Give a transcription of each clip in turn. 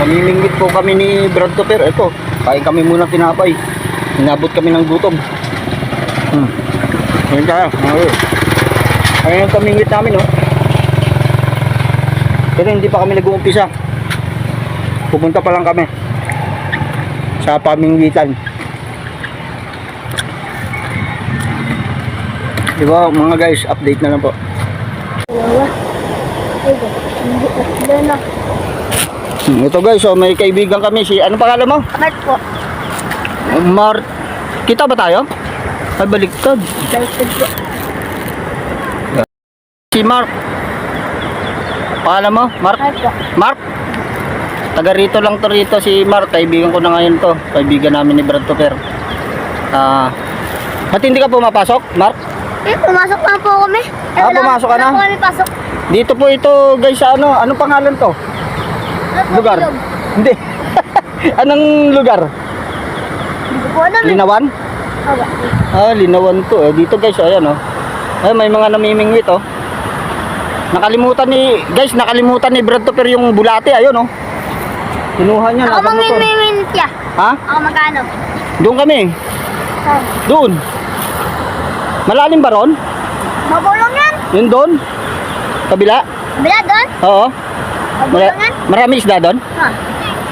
namimingwit po kami ni Brad Topper. Ito, kain kami muna tinapay. Inabot kami ng gutom. Ayun tayo. Ayun ang pamingwit namin, oh. Pero hindi pa kami nag-uumpisa. Pupunta pa lang kami sa pamingwitan. Diba mga guys, update na lang po. Ito guys, so may kaibigan kami si, ano pangalan mo? Mark po. Mark. Kita ba tayo? Ay, baliktad. Baliktad po. Si Mark. Pangalan mo? Mark? Mark po. Mark? Taga rito lang to rito si Mark. Kaibigan ko na ngayon to. Kaibigan namin ni Brad Topper. Ba't hindi ka pumapasok, Mark? Pumasok na po kami. Pumasok ka na? Wala po kami pasok. Dito po ito guys sa ano. Anong pangalan to? Lugar? Hindi. Anong lugar? Hindi po alam. Linawan? Opo. Linawan to. Dito guys, ayan oh. Ay, may mga namimingwit oh. Nakalimutan ni Brad Topper yung bulate, ayun oh. Kinuha niya Ako nasa motor. mamimimit ya. Ha? Ako magkano? Doon kami. Doon. Malalim ba ron? Mabulong yan. Yun doon? Kabila? Bila doon? Oo. Mabulong yan? Marami isda doon? Ha?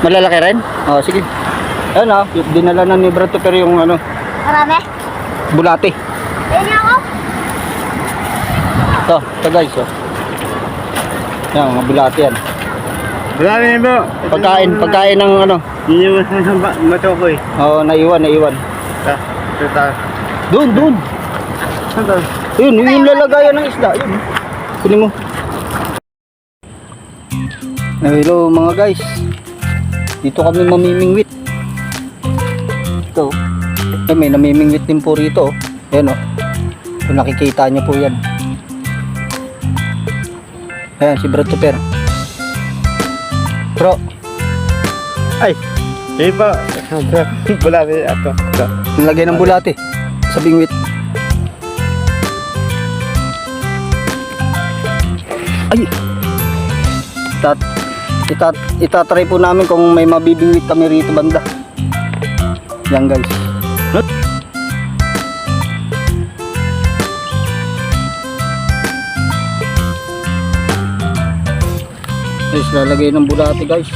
Malalaki rin? Oo, sige. Ayun oh, dinala na ni Brad Topper yung ano, Marami? bulate. Ayun niya ako. Ito guys oh. Yan, mga bulate yan. Marami mo. Pagkain ng ano. Yun yung matokoy. Oo, naiwan. Ito. Doon. Ito. Yun, yung lalagayan ng isda. Yun. Kunin mo. Hello mga guys. Dito kami mamimingwit. Ito. May namimingwit din po rito. Ayan o. Kung nakikita nyo po yan. Ayan, si Brad Topper. Bro. Ay. Iba. Bulate ato. Nilagay ng bulate sa bingwit. Ay. Itatry po namin kung may mabibingwit kami rito banda. Yan guys. Guys, lalagay ng bulate guys.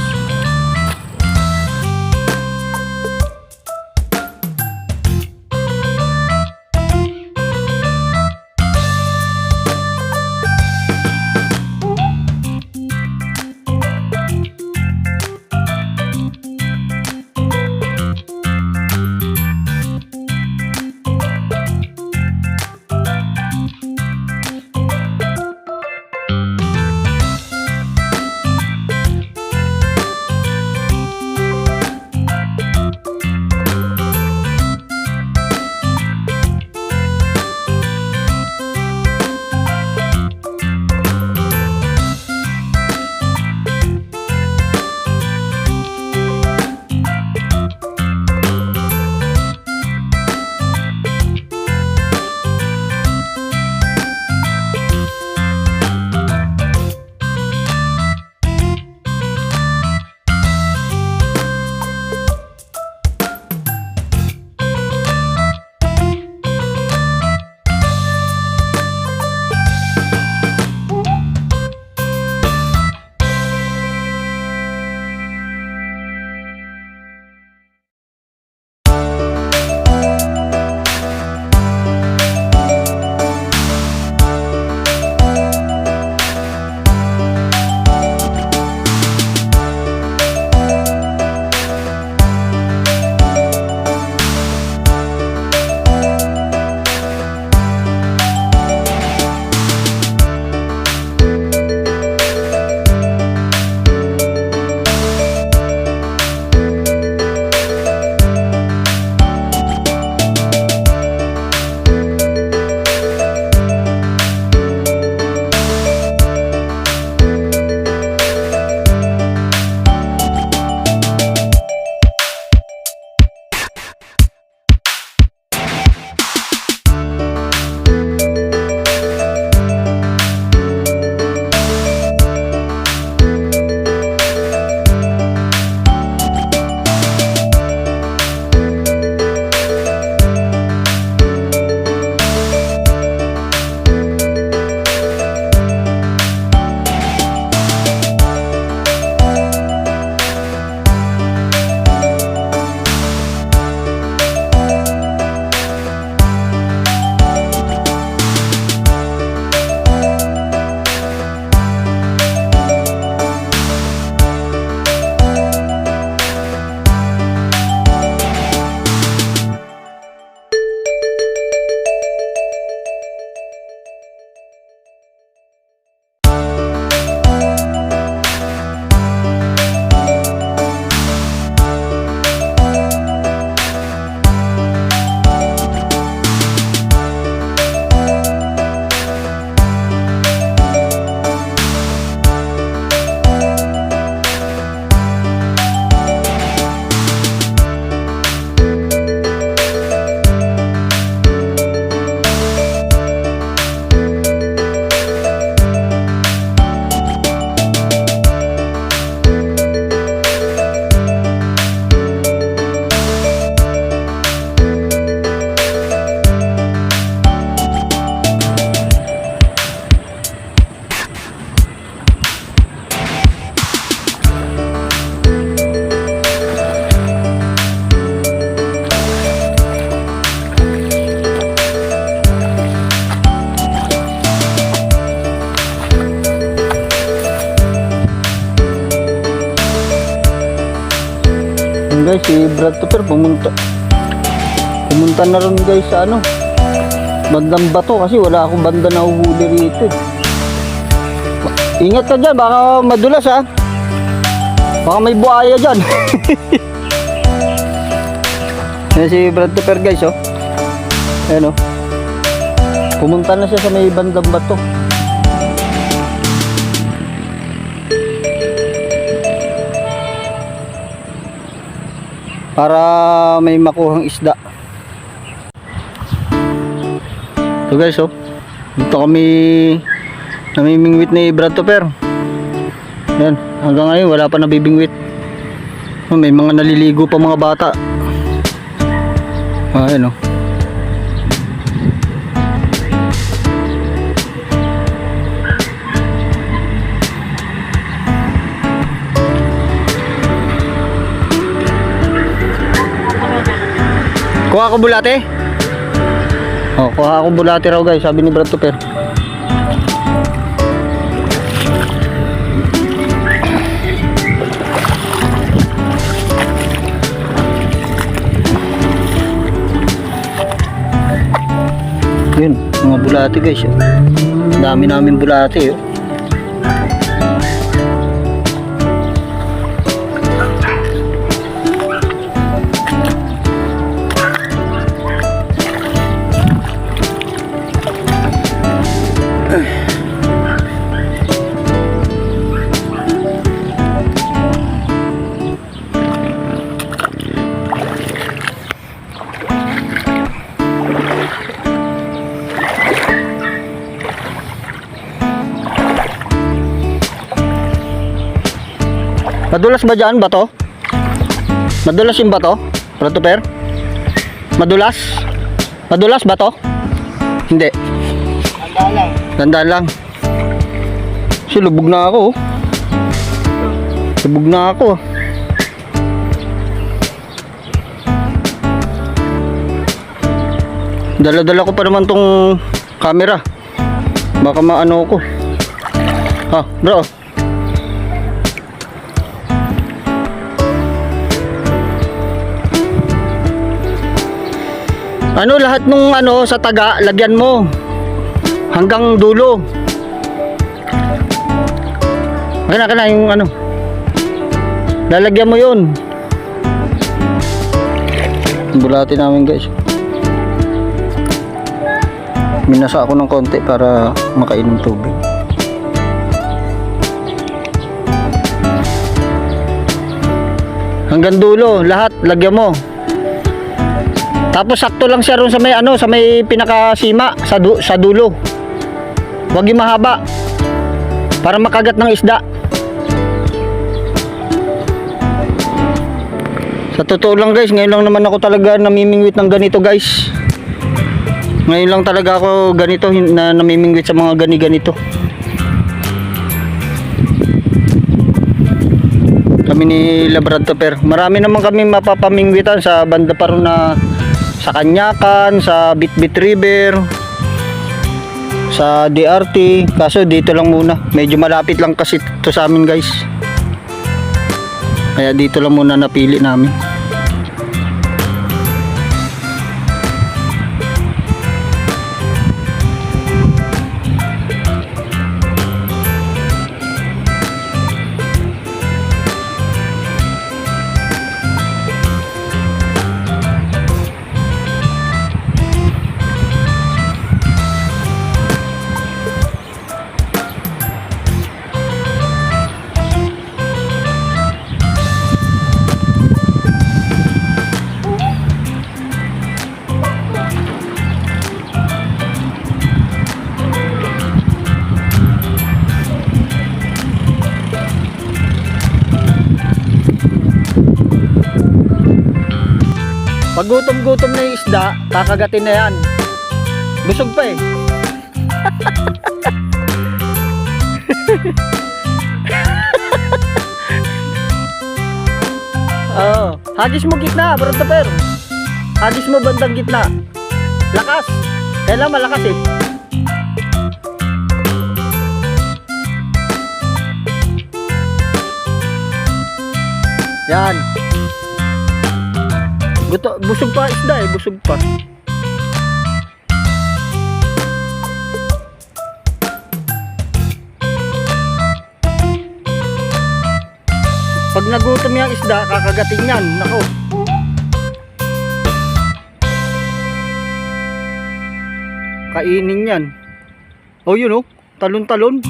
Yan guys, si Brad Tupper pumunta na rin guys sa ano, bandang bato kasi wala akong banda na uhuli rito. Ingat ka dyan, baka madulas ha. Baka may buhaya dyan. Yan si Brad Tupper guys oh. Ayan oh. Pumunta na siya sa may bandang bato. Para may makuhang isda. So guys oh, dito kami namimingwit ni Brad Tupper. Yan, hanggang ngayon wala pa nabibingwit. Oh, may mga naliligo pa mga bata. Ayan oh. Kuha ko bulate? Oh, kuha ako bulate raw guys, sabi ni Brad Tupper. Yun, mga bulate guys. Dami namin bulate oh. Madulas ba dyan bato? Madulas yung bato? Brad Tupper? Madulas? Madulas bato? Hindi. Tandaan lang. Tandaan lang. Kasi lubog na ako. Lubog na ako. Dala-dala ko pa naman tong camera. Baka maano ko. Ah, bro. Ano lahat nung ano sa taga lagyan mo hanggang dulo. Kana yung ano. Lalagyan mo 'yun. Bulati namin guys. Minasa ako ng konti para makainom tubig. Hanggang dulo, lahat lagyan mo. Tapos sakto lang siya ron sa may ano, sa may pinakasima sa dulo. Huwag yung mahaba para makagat ng isda. Sa totoo lang guys, ngayon lang naman ako talaga namimingwit ng ganito guys. Ngayon lang talaga ako ganito na namimingwit sa mga ganito. Kami ni Brad Tupper. Marami naman kami mapapamingwitan sa banda pa ron na sa Kanyakan, sa Bitbit River, sa DRT. Kaso dito lang muna, medyo malapit lang kasi ito sa amin guys, kaya dito lang muna napili namin. Pag gutom-gutom na yung isda, kakagatin na yan. Busog pa eh. Oh, hagis mo gitna, Brad Tupper. Hagis mo bandang gitna. Lakas. Kailangan malakas eh. Yan. Busog pa isda eh, busog pa. Pag nagutom yung isda, kakagating yan. Nako. Kainin yan. Oh, yun oh. Talon-talon.